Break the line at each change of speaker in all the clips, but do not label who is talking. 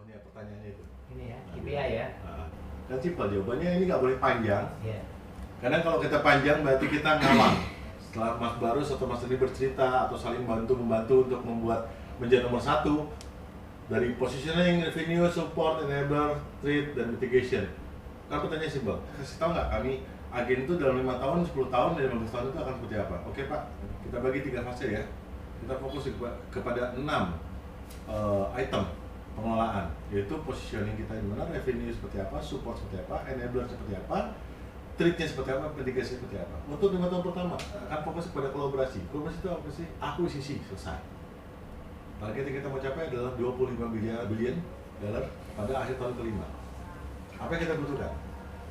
nih pertanyaannya itu.
Ini ya, KPI ya.
Kan simpel jawabannya, ini nggak boleh panjang.
Iya.
Karena kalau kita panjang berarti kita ngawang. Setelah Mas Barus atau Mas Deni bercerita atau saling membantu untuk membuat menjadi nomor satu dari positioning, revenue, support, enabler, treat, dan mitigation. Kan pertanyaan simpel, kasih tahu nggak kami agen itu dalam 5 tahun, 10 tahun, dan 15 tahun itu akan seperti apa? Oke Pak, kita bagi 3 fase ya. Kita fokus kepada 6 item pengelolaan, yaitu positioning kita di mana, revenue seperti apa, support seperti apa, enabler seperti apa, treatnya seperti apa, mitigasi seperti apa. Untuk 5 tahun pertama akan fokus pada kolaborasi. Kolaborasi itu apa sih? Akuisisi, selesai. Target yang kita mau capai adalah 25 billion dollar pada akhir tahun kelima. Apa yang kita butuhkan?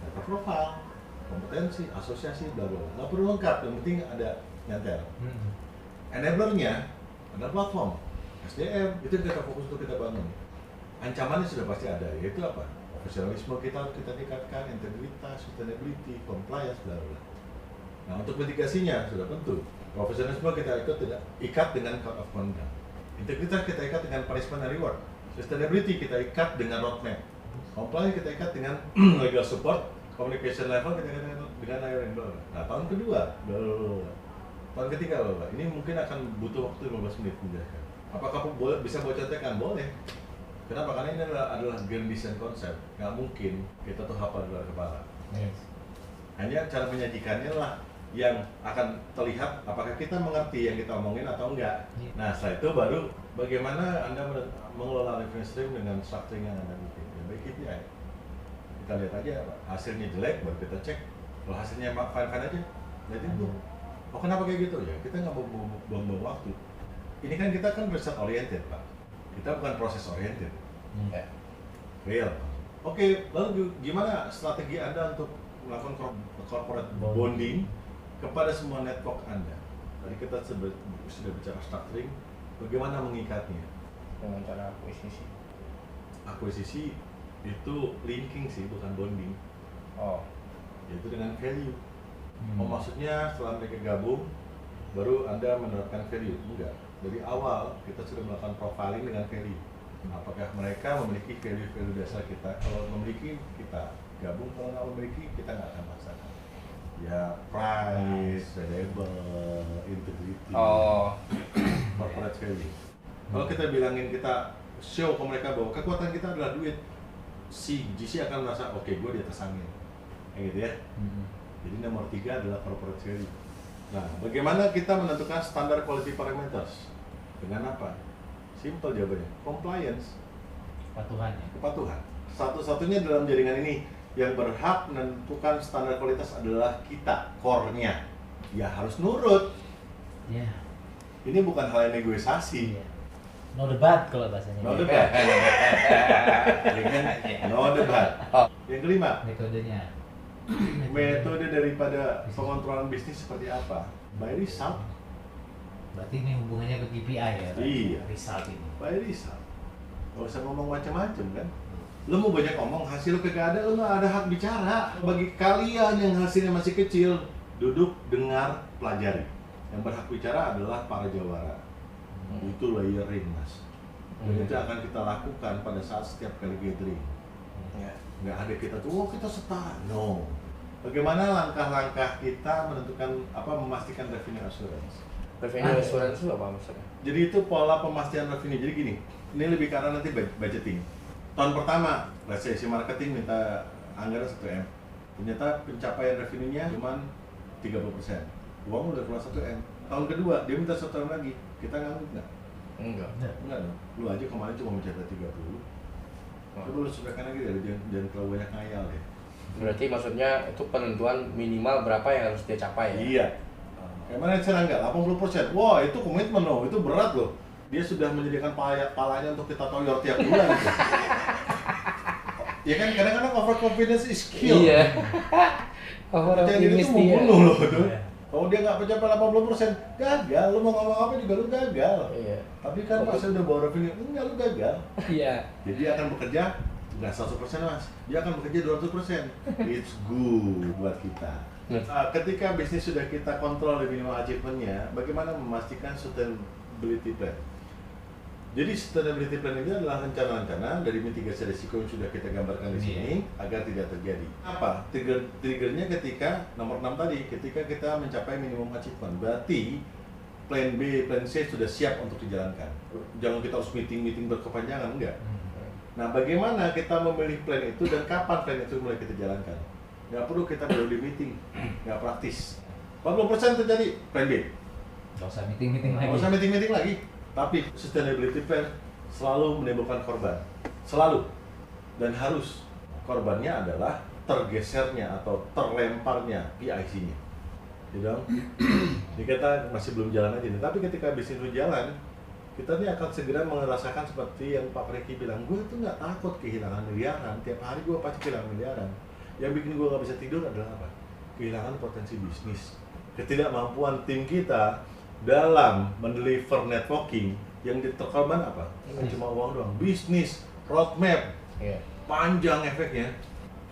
Data profile, kompetensi, asosiasi, bla bla. Nggak perlu lengkap, yang penting ada nyantel. Enablernya ada platform, SDM, itu kita fokus untuk kita bangun. Ancamannya sudah pasti ada, yaitu apa? Profesionalisme kita harus kita tingkatkan, integritas, sustainability, compliance, bla bla. Nah, untuk mitigasinya sudah tentu. Profesionalisme kita ikat dengan code of conduct. Integritas kita ikat dengan punishment and reward. Sustainability kita ikat dengan roadmap. Compliance kita ikat dengan legal support. Communication level kita ikat dengan IR and bla bla. Nah, tahun kedua, bla bla bla. Tahun ketiga, bla bla. Ini mungkin akan butuh waktu 15 menit menjelaskan. Apakah bisa contohkan? Boleh. Kenapa? Karena ini adalah grand design konsep. Nggak mungkin kita tuh hafal di luar kepala.
Yes.
Hanya cara menyajikannya lah yang akan terlihat apakah kita mengerti yang kita omongin atau enggak. Nah, setelah itu baru bagaimana Anda mengelola revenue stream dengan structuring yang Anda bikin. Ya, baik KPI. Kita lihat aja, hasilnya jelek, baru kita cek. Kalau hasilnya fine-fine aja, lihat itu. Oh, kenapa kayak gitu? Ya, kita nggak buang-buang waktu. Ini kan kita kan riset oriented, Pak. Kita bukan proses oriented. Real. Oke, lalu gimana strategi Anda untuk melakukan corporate bonding kepada semua network Anda? Tadi kita sudah bicara structuring, bagaimana mengikatnya?
Dengan cara akuisisi.
Akuisisi itu linking sih, bukan bonding.
Oh.
Yaitu dengan value. Oh, maksudnya setelah mereka gabung, baru Anda menerapkan value? Enggak. Dari awal kita sudah melakukan profiling dengan value. Apakah mereka memiliki value-value dasar kita? Kalau memiliki, kita gabung. Kalau nggak memiliki, kita nggak akan paksakan. Ya, price, reliable, integrity, corporate value. Kalau kita bilangin, kita show ke mereka bahwa kekuatan kita adalah duit, si GC akan merasa, oke, gue di atas angin. Kayak gitu ya. Jadi nomor 3 adalah corporate value. Nah, bagaimana kita menentukan standar quality parameters? Dengan apa? Simple jawabannya, compliance.
Kepatuhan ya.
Kepatuhan. Satu-satunya dalam jaringan ini yang berhak menentukan standar kualitas adalah kita, core-nya. Ya harus nurut.
Iya.
Ini bukan hal yang negosiasi.
Iya. No debat kalau bahasanya.
No debat. No debat. Yang kelima,
Metodenya.
metode daripada pengontrolan bisnis seperti apa? By result.
Berarti ini hubungannya ke KPI ya?
Iya.
Result ini.
By result. Gak usah ngomong macam-macam kan? Lu mau banyak ngomong, hasil lu kagak ada, lu gak ada hak bicara. Bagi kalian yang hasilnya masih kecil, duduk, dengar, pelajari. Yang berhak bicara adalah para jawara. Itu layering, Mas. Dan itu akan kita lakukan pada saat setiap kali gathering. Nggak ada kita tuh, oh kita setara. No. Bagaimana langkah-langkah kita menentukan memastikan revenue assurance?
Revenue assurance itu apa maksudnya?
Jadi itu pola pemastian revenue. Jadi gini, ini lebih karena nanti budgeting. Tahun pertama, let's say si marketing minta anggaran 1M. Ternyata pencapaian revenue-nya cuma 30%. Uang udah keluar 1M. Tahun kedua, dia minta 1M lagi. Kita ngangguk nggak?
Enggak.
Enggak dong. Lu aja kemarin cuma mencapai 30. Coba lu sesuaikan lagi dari jangan terlalu banyak ngayal ya.
Berarti maksudnya itu penentuan minimal berapa yang harus dia capai ya?
Iya. Kayak mana cara enggak? 80%. Wah, itu komitmen loh, itu berat loh. Dia sudah menyediakan palanya untuk kita toyor tiap bulan gitu. Ya kan kadang-kadang overconfidence is kill.
Iya.
Percaya diri itu membunuh loh tuh. Kalau dia nggak mencapai 80%, gagal. Lu mau ngomong apa juga lu gagal.
Iya.
Tapi kan pas udah bawa revenue, enggak, lu gagal.
Iya.
Jadi dia akan bekerja nggak 100% Mas. Dia akan bekerja 200%. It's good buat kita. Ketika bisnis sudah kita kontrol revenue achievement-nya, bagaimana memastikan sustainability plan? Jadi sustainability plan ini adalah rencana-rencana dari mitigasi risiko yang sudah kita gambarkan di sini agar tidak terjadi. Apa? Triggernya ketika nomor 6 tadi, ketika kita mencapai minimum achievement. Berarti plan B, plan C sudah siap untuk dijalankan. Jangan kita harus meeting berkepanjangan, enggak. Nah, bagaimana kita memilih plan itu dan kapan plan itu mulai kita jalankan? Nggak perlu kita baru di meeting, nggak praktis. 40% terjadi plan B.
Nggak usah meeting lagi.
Nggak usah meeting lagi. Tapi sustainability plan selalu menimbulkan korban, selalu, dan harus korbannya adalah tergesernya atau terlemparnya PIC-nya. Gitu dong? Jadi kita masih belum jalan aja nih. Tapi ketika bisnis itu jalan, kita nih akan segera merasakan seperti yang Pak Preki bilang, gue tuh nggak takut kehilangan miliaran. Tiap hari gue pasti kehilangan miliaran. Yang bikin gue nggak bisa tidur adalah apa? Kehilangan potensi bisnis. Ketidakmampuan tim kita dalam mendeliver networking yang diterkorban apa? Cuma uang doang. Bisnis, roadmap, panjang efeknya.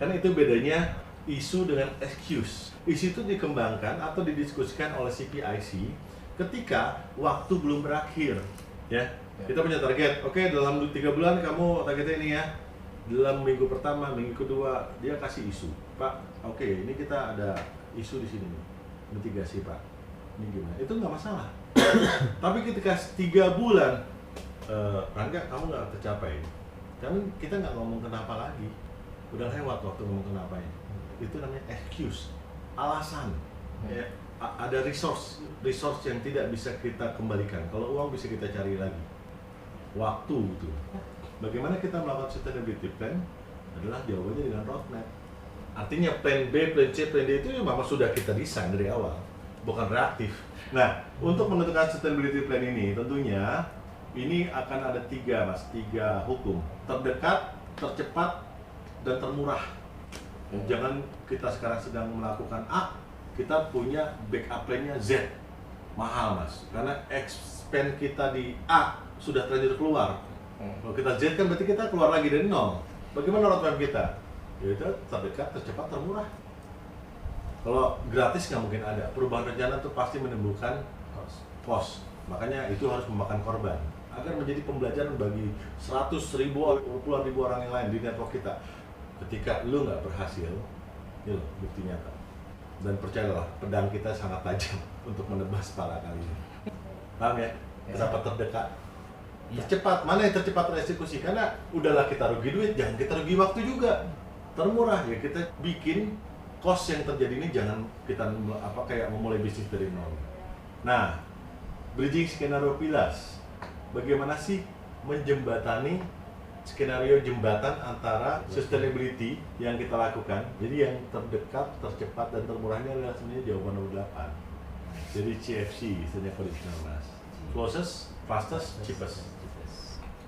Karena itu bedanya isu dengan excuse. Isu itu dikembangkan atau didiskusikan oleh CPIC ketika waktu belum berakhir. Ya, kita punya target. Oke, dalam 3 bulan kamu targetnya ini ya. Dalam minggu pertama, minggu kedua dia kasih isu. Pak, oke, ini kita ada isu di sini nih. Mitigasi, Pak. Ini gimana? Itu nggak masalah. Tapi ketika 3 bulan, Rangga, kamu nggak tercapai. Kita nggak ngomong kenapa lagi. Udah lewat waktu ngomong kenapa ini. Itu namanya excuse, alasan. Ya, ada resource yang tidak bisa kita kembalikan. Kalau uang bisa kita cari lagi. Waktu itu. Bagaimana kita melakukan sustainability plan adalah jawabannya dengan roadmap. Artinya plan B, plan C, plan D itu memang sudah kita desain dari awal, bukan reaktif. Nah, untuk menentukan sustainability plan ini tentunya ini akan ada 3 hukum: terdekat, tercepat, dan termurah. Jangan kita sekarang sedang melakukan A, kita punya backup plan-nya Z. Mahal, Mas, karena expand kita di A sudah terlanjur keluar. Kalau kita Z kan berarti kita keluar lagi dari nol. Bagaimana roadmap kita? Yaitu terdekat, tercepat, termurah. Kalau gratis nggak mungkin ada. Perubahan rencana itu pasti menimbulkan cost. Makanya itu harus memakan korban. Agar menjadi pembelajaran bagi 100.000 puluhan ribu orang yang lain di network kita. Ketika lu nggak berhasil, ini loh bukti nyata. Dan percayalah, pedang kita sangat tajam untuk menebas pala kalian. Paham ya? Kenapa terdekat? Tercepat, mana yang tercepat tereksekusi? Karena udahlah kita rugi duit, jangan kita rugi waktu juga. Termurah ya, kita bikin cost yang terjadi ini jangan kita kayak memulai bisnis dari nol. Nah, bridging skenario pilas. Bagaimana sih menjembatani skenario jembatan antara sustainability yang kita lakukan? Jadi yang terdekat, tercepat, dan termurahnya adalah sebenarnya jawaban nomor 8. Jadi CFC, istilahnya kondisional, Mas. Closest, fastest, cheapest.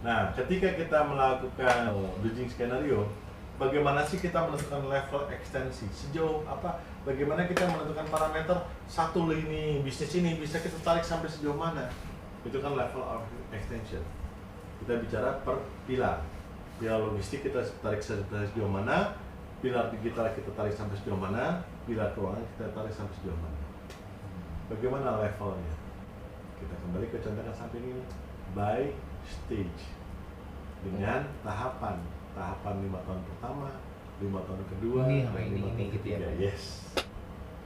Nah, ketika kita melakukan bridging skenario, bagaimana sih kita menentukan level ekstensi? Sejauh apa? Bagaimana kita menentukan parameter satu lini bisnis ini bisa kita tarik sampai sejauh mana? Itu kan level of extension. Kita bicara per pilar. Pilar logistik kita tarik sampai sejauh mana? Pilar digital kita tarik sampai sejauh mana? Pilar keuangan kita tarik sampai sejauh mana? Bagaimana levelnya? Kita kembali ke contoh yang samping ini. By stage, dengan tahapan 5 tahun pertama, 5 tahun kedua, dan 5 tahun ketiga. Yes.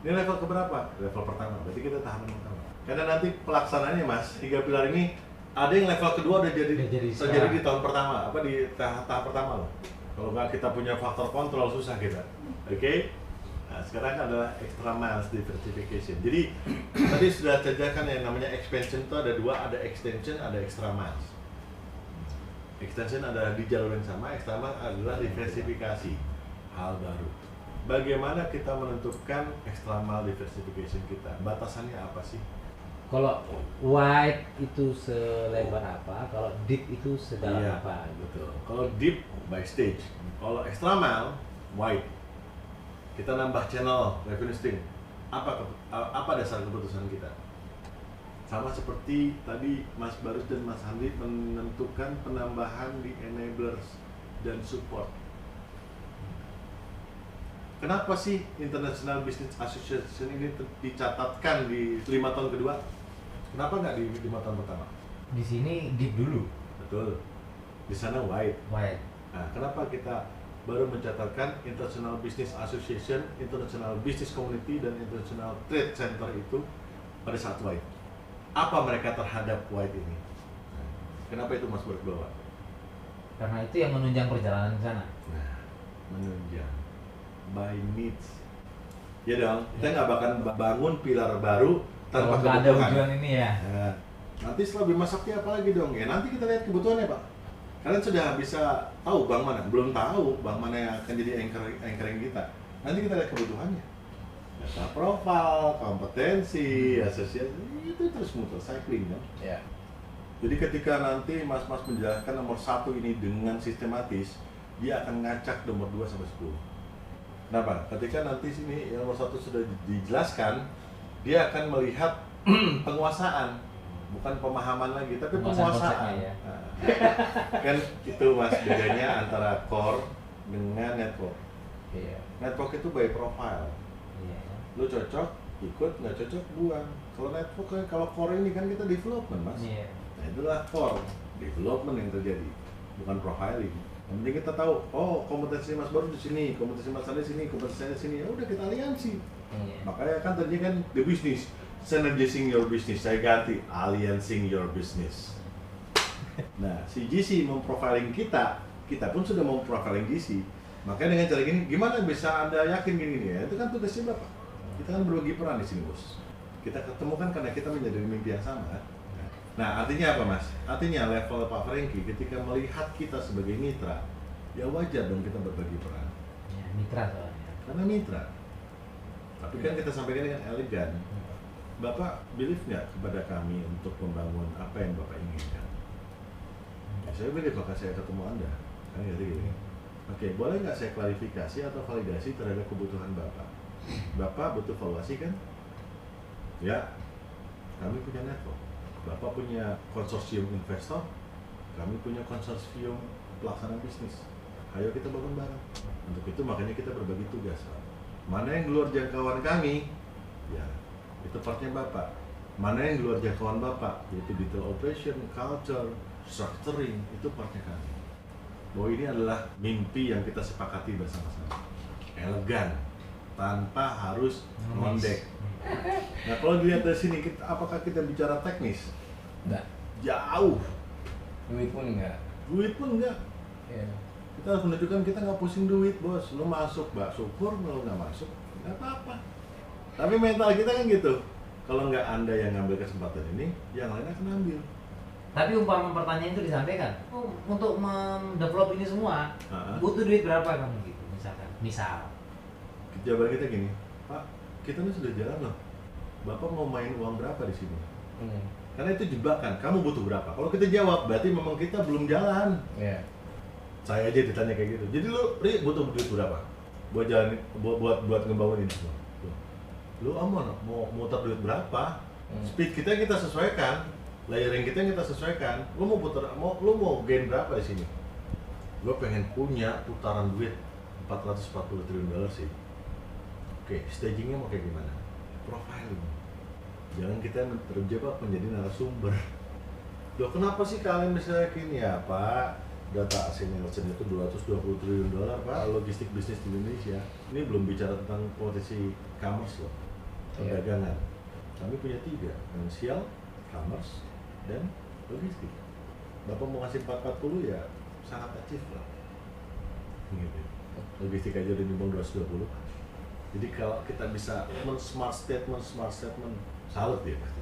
Ini level keberapa? Level pertama. Berarti kita tahapan pertama. Karena nanti pelaksanaannya, Mas, 3 pilar ini ada yang level kedua udah terjadi di tahun pertama, di tahap pertama loh. Kalau nggak kita punya faktor kontrol susah kita. Oke? Nah, sekarang adalah extra miles diversification. Jadi tadi sudah cajarkan yang namanya expansion itu ada 2, ada extension, ada extra miles. Extension adalah di jalur yang sama, extra miles adalah diversifikasi, hal baru. Bagaimana kita menentukan extra mile diversification kita? Batasannya apa sih?
Kalau wide itu selebar apa, kalau deep itu sedalam apa?
Betul. Kalau deep by stage, kalau extra mile wide. Kita nambah channel revenue stream. Apa dasar keputusan kita? Sama seperti tadi Mas Barus dan Mas Handi menentukan penambahan di enablers dan support. Kenapa sih International Business Association ini dicatatkan di 5 tahun kedua? Kenapa nggak di 5 tahun pertama?
Di sini deep dulu.
Betul. Di sana white.
White.
Nah, kenapa kita baru mencatatkan International Business Association, International Business Community, dan International Trade Center itu pada saat white? Apa mereka terhadap white ini? Kenapa itu Mas berbawa?
Karena itu yang menunjang perjalanan ke sana.
Nah, menunjang by needs. Ya dong, kita nggak bakal bangun pilar baru tanpa
Kalau nggak ada
kebutuhan.
tujuan ini ya.
Nah, nanti setelah Bima Sakti apa lagi dong? Ya nanti kita lihat kebutuhannya Pak. Kalian sudah bisa tahu bank mana? Belum tahu bank mana yang akan jadi anchoring kita. Nanti kita lihat kebutuhannya. Data profile, kompetensi, asosiasi, itu terus muter cycling kan.
Ya.
Jadi ketika nanti mas-mas menjalankan nomor 1 ini dengan sistematis, dia akan ngacak nomor 2 sampai 10. Kenapa? Ketika nanti sini yang nomor 1 sudah dijelaskan, dia akan melihat penguasaan, bukan pemahaman lagi, tapi
Penguasaan
penguasaan.
konsepnya ya.
Nah, kan itu mas bedanya antara core dengan network.
Iya.
Network itu by profile.
Iya.
Lu cocok, ikut, nggak cocok, buang. Kalau network kan, kalau core ini kan kita development mas.
Iya.
Nah itulah core, development yang terjadi, bukan profiling. Yang penting kita tahu, oh kompetensi Mas Baru di sini, kompetensi Mas Andi di sini, kompetensi saya di sini, ya udah kita aliansi.
Iya.
Makanya kan tadinya kan the business, synergizing your business, saya ganti alliancing your business. Nah, si GC memprofiling kita, kita pun sudah memprofiling GC. Makanya dengan cara gini, gimana bisa Anda yakin gini ya? Itu kan tugasnya Bapak. Kita kan berbagi peran di sini, Bos. Kita ketemu kan karena kita menjadi mimpi yang sama. Nah, artinya apa, Mas? Artinya level Pak Franky ketika melihat kita sebagai mitra, ya wajar dong kita berbagi peran.
Ya, mitra soalnya.
Karena mitra. Tapi kan kita sampaikan dengan elegan. Bapak believe nggak kepada kami untuk membangun apa yang Bapak inginkan? Ya, saya believe maka saya ketemu Anda. Kan gitu gini. Oke, boleh nggak saya klarifikasi atau validasi terhadap kebutuhan Bapak? Bapak butuh valuasi kan? Ya, kami punya network. Bapak punya konsorsium investor, kami punya konsorsium pelaksana bisnis. Ayo kita bangun bareng. Untuk itu makanya kita berbagi tugas. Mana yang di luar jangkauan kami, ya itu partnya Bapak. Mana yang di luar jangkauan Bapak, yaitu detail operation, culture, structuring, itu partnya kami. Bahwa ini adalah mimpi yang kita sepakati bersama-sama. Elegan, tanpa harus ngondek. Nah kalau dilihat dari sini, apakah kita bicara teknis?
Enggak.
Jauh.
Duit pun enggak.
Duit pun enggak.
Iya.
Kita harus menunjukkan kita nggak pusing duit, Bos. Lu masuk, Mbak, syukur. Lu nggak masuk, nggak apa-apa. Tapi mental kita kan gitu. Kalau nggak Anda yang ngambil kesempatan ini, yang lain akan ambil.
Tapi umpama pertanyaan itu disampaikan, oh, untuk mendevelop ini semua,
Ha-ha.
butuh duit berapa kamu gitu, misalkan. Misal.
Jawaban kita gini, Pak, kita ini sudah jalan loh. Bapak mau main uang berapa di sini? Karena itu jebakan, kamu butuh berapa? Kalau kita jawab, berarti memang kita belum jalan.
Iya.
Saya aja ditanya kayak gitu. Jadi lu, Ri, butuh duit berapa? Buat jalan, buat ngebangun ini semua. Lu aman, mau muter duit berapa? Speed kita sesuaikan, layering kita yang kita sesuaikan. Lu mau gain berapa di sini? Gue pengen punya putaran duit 440 triliun dolar sih. Oke, stagingnya mau kayak gimana? Profiling. Jangan kita terjebak menjadi narasumber. Loh kenapa sih kalian bisa yakin? Ya Pak, data ASEAN Nielsen itu 220 triliun dolar Pak, logistik bisnis di Indonesia. Ini belum bicara tentang potensi commerce loh, perdagangan. Kami punya 3, finansial, commerce, dan logistik. Bapak mau ngasih 440 ya sangat achieve lah. Gitu. Logistik aja udah nyumbang 220. Jadi kalau kita bisa smart statement, salut ya pasti.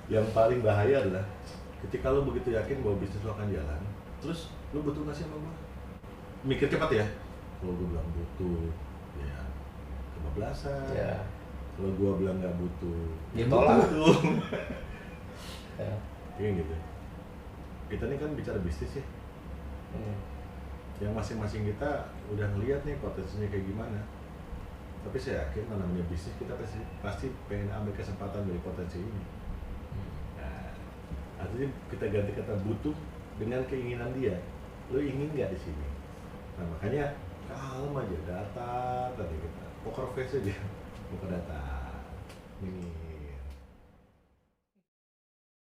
Yang paling bahaya adalah ketika lo begitu yakin bahwa bisnis lo akan jalan, terus lo butuh ngasih sama gue? Mikir cepat ya. Kalau gue bilang butuh, ya kebablasan.
Ya.
Kalau gue bilang nggak butuh,
Ya,
butuh.
Ya.
Kayak gitu. Kita ini kan bicara bisnis ya. Yang masing-masing kita udah ngeliat nih potensinya kayak gimana. Tapi saya yakin namanya bisnis kita pasti pengen ambil kesempatan dari potensi ini. Nah, artinya kita ganti kata butuh dengan keinginan dia. Lo ingin nggak di sini? Nah makanya kalem aja, data tadi kita poker face aja, buka data ini.